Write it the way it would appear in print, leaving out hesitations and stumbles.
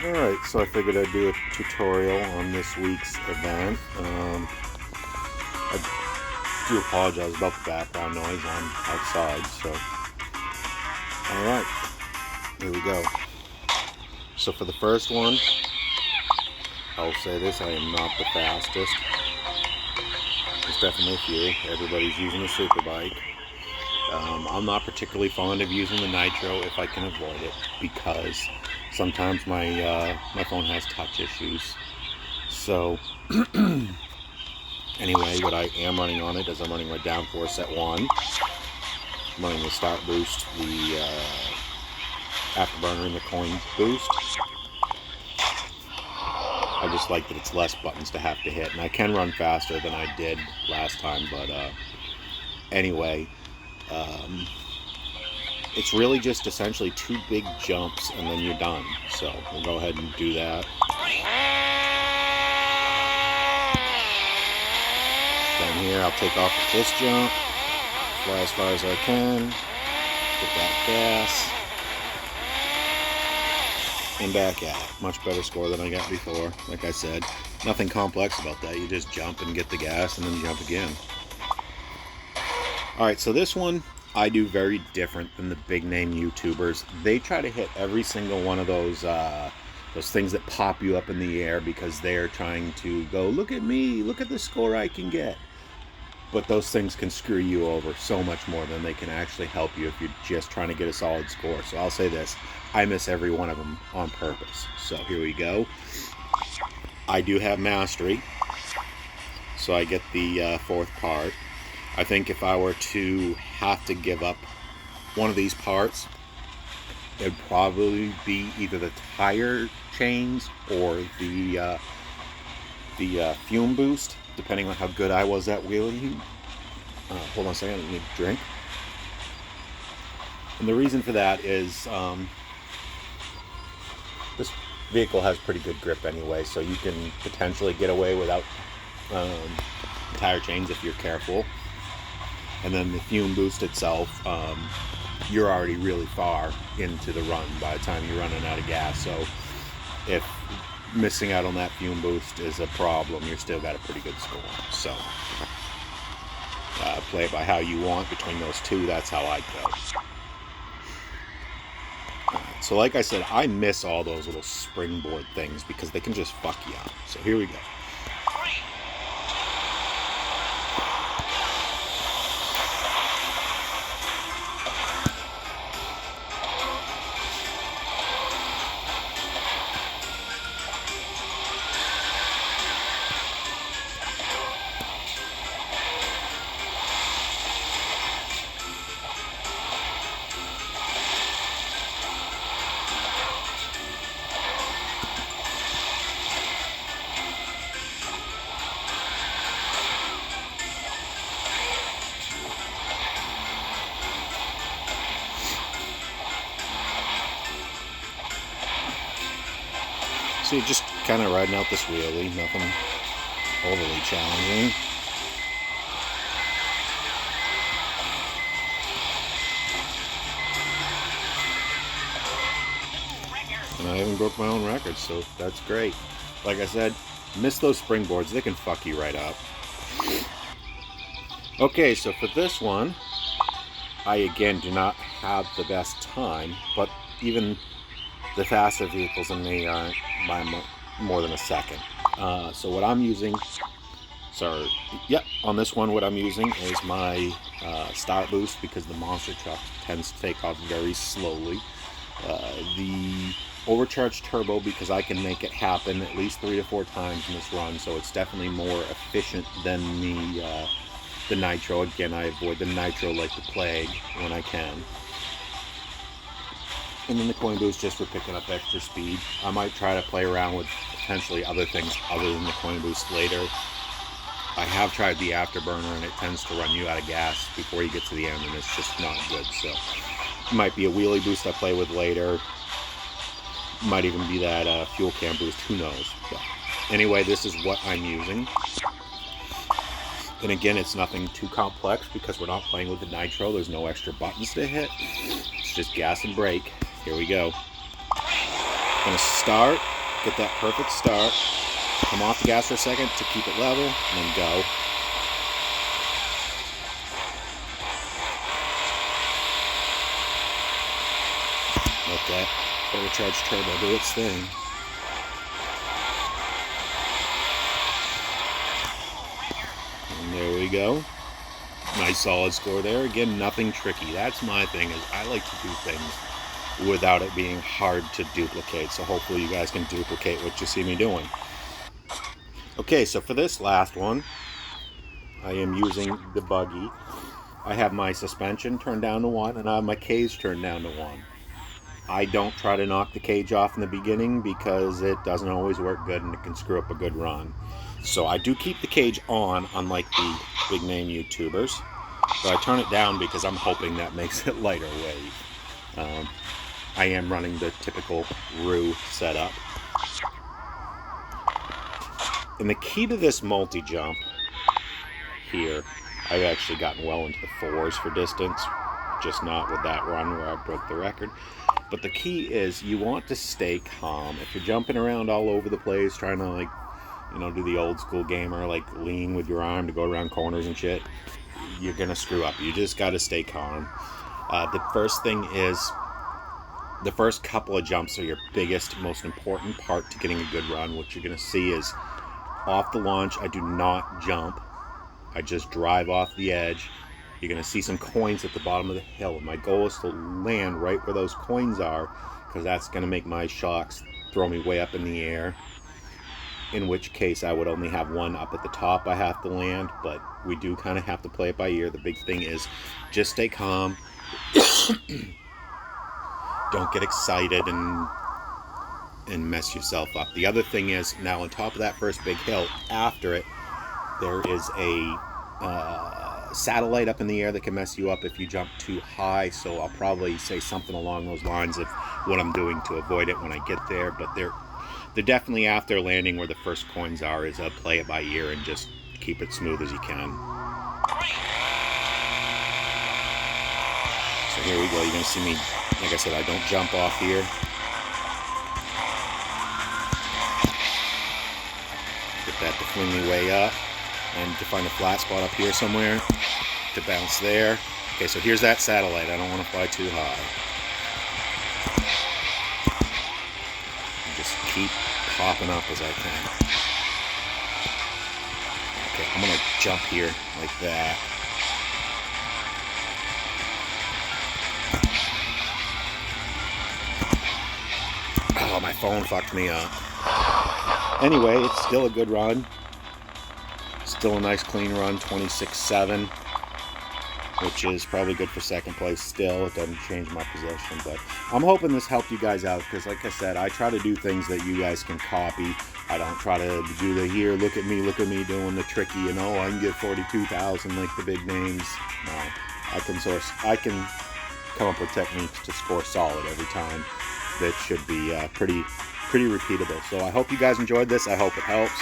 Alright, so I figured I'd do a tutorial on this week's event. I do apologize about the background noise. I'm outside, so... Alright, here we go. So for the first one, I'll say this, I am not the fastest. There's definitely a few. Everybody's using a Superbike. I'm not particularly fond of using the Nitro if I can avoid it, because sometimes my phone has touch issues. So anyway, what I am running on it is I'm running my downforce at 1. I'm running the start boost, the afterburner, and the coin boost. I just like that it's less buttons to have to hit, and I can run faster than I did last time, but anyway, it's really just essentially 2 big jumps and then you're done. So we'll go ahead and do that. Down here, I'll take off with this jump, fly as far as I can, get that gas, and back at it. Much better score than I got before. Like I said, nothing complex about that. You just jump and get the gas and then jump again. Alright, so this one I do very different than the big name YouTubers. They try to hit every single one of those things that pop you up in the air because they're trying to go, look at me, look at the score I can get. But those things can screw you over so much more than they can actually help you if you're just trying to get a solid score. So I'll say this, I miss every one of them on purpose. So here we go. I do have mastery, so I get the 4th part. I think if I were to have to give up one of these parts, it would probably be either the tire chains or the fume boost, depending on how good I was at wheeling. Hold on a second, I need a drink. And the reason for that is this vehicle has pretty good grip anyway, so you can potentially get away without tire chains if you're careful. And then the fume boost itself, you're already really far into the run by the time you're running out of gas. So if missing out on that fume boost is a problem, you're still got a pretty good score. So play it by how you want between those two. That's how I go. Alright, so like I said, I miss all those little springboard things because they can just fuck you up. So here we go. So you're just kind of riding out this wheelie, nothing overly challenging. And I even broke my own record, so that's great. Like I said, miss those springboards, they can fuck you right up. Okay, so for this one, I again do not have the best time, but even the faster vehicles than me aren't by more than a second. So what I'm using, on this one what I'm using is my start boost because the monster truck tends to take off very slowly. The overcharged turbo because I can make it happen at least 3 to 4 times in this run, so it's definitely more efficient than the nitro. Again, I avoid the nitro like the plague when I can. And then the coin boost just for picking up extra speed. I might try to play around with potentially other things other than the coin boost later. I have tried the afterburner and it tends to run you out of gas before you get to the end and it's just not good. So it might be a wheelie boost I play with later. Might even be that fuel can boost, who knows. But anyway, this is what I'm using. And again, it's nothing too complex because we're not playing with the nitro. There's no extra buttons to hit. It's just gas and brake. Here we go. I'm going to start Get that perfect start. Come off the gas for a second to keep it level, and then go. Let that overcharged turbo do its thing. And there we go. Nice solid score there. Again, nothing tricky. That's my thing, is I like to do things without it being hard to duplicate. So hopefully you guys can duplicate what you see me doing. Okay, so for this last one, I am using the buggy. I have my suspension turned down to 1, and I have my cage turned down to 1. I don't try to knock the cage off in the beginning because it doesn't always work good and it can screw up a good run. So I do keep the cage on, unlike the big name YouTubers. But I turn it down because I'm hoping that makes it lighter weight. I am running the typical Roo setup. And the key to this multi-jump here, I've actually gotten well into the 4s for distance, just not with that run where I broke the record. But the key is you want to stay calm. If you're jumping around all over the place, trying to, like, you know, do the old school gamer, like lean with your arm to go around corners and shit, you're gonna screw up. You just gotta stay calm. The first thing is, the first couple of jumps are your biggest, most important part to getting a good run. What you're gonna see is, off the launch, I do not jump. I just drive off the edge. You're going to see some coins at the bottom of the hill. My goal is to land right where those coins are, because that's going to make my shocks throw me way up in the air. In which case, I would only have one up at the top I have to land, but we do kind of have to play it by ear. The big thing is just stay calm. Don't get excited and mess yourself up. The other thing is, now on top of that first big hill, after it, there is a satellite up in the air that can mess you up if you jump too high. So I'll probably say something along those lines of what I'm doing to avoid it when I get there. But they're definitely after landing where the first coins are, is play it by ear and just keep it smooth as you can. So here we go. You're going to see me, like I said, I don't jump off here. Get that to fling me way up, and to find a flat spot up here somewhere to bounce there. Okay, so here's that satellite. I don't want to fly too high. And just keep popping up as I can. Okay, I'm gonna jump here like that. Oh, my phone fucked me up. Anyway, it's still a good run. Still a nice clean run, 26.7, which is probably good for second place still. It doesn't change my position, but I'm hoping this helped you guys out, because like I said, I try to do things that you guys can copy. I don't try to do the here, look at me doing the tricky, you know, I can get 42,000 like the big names. No, I can come up with techniques to score solid every time that should be pretty repeatable. So I hope you guys enjoyed this. I hope it helps.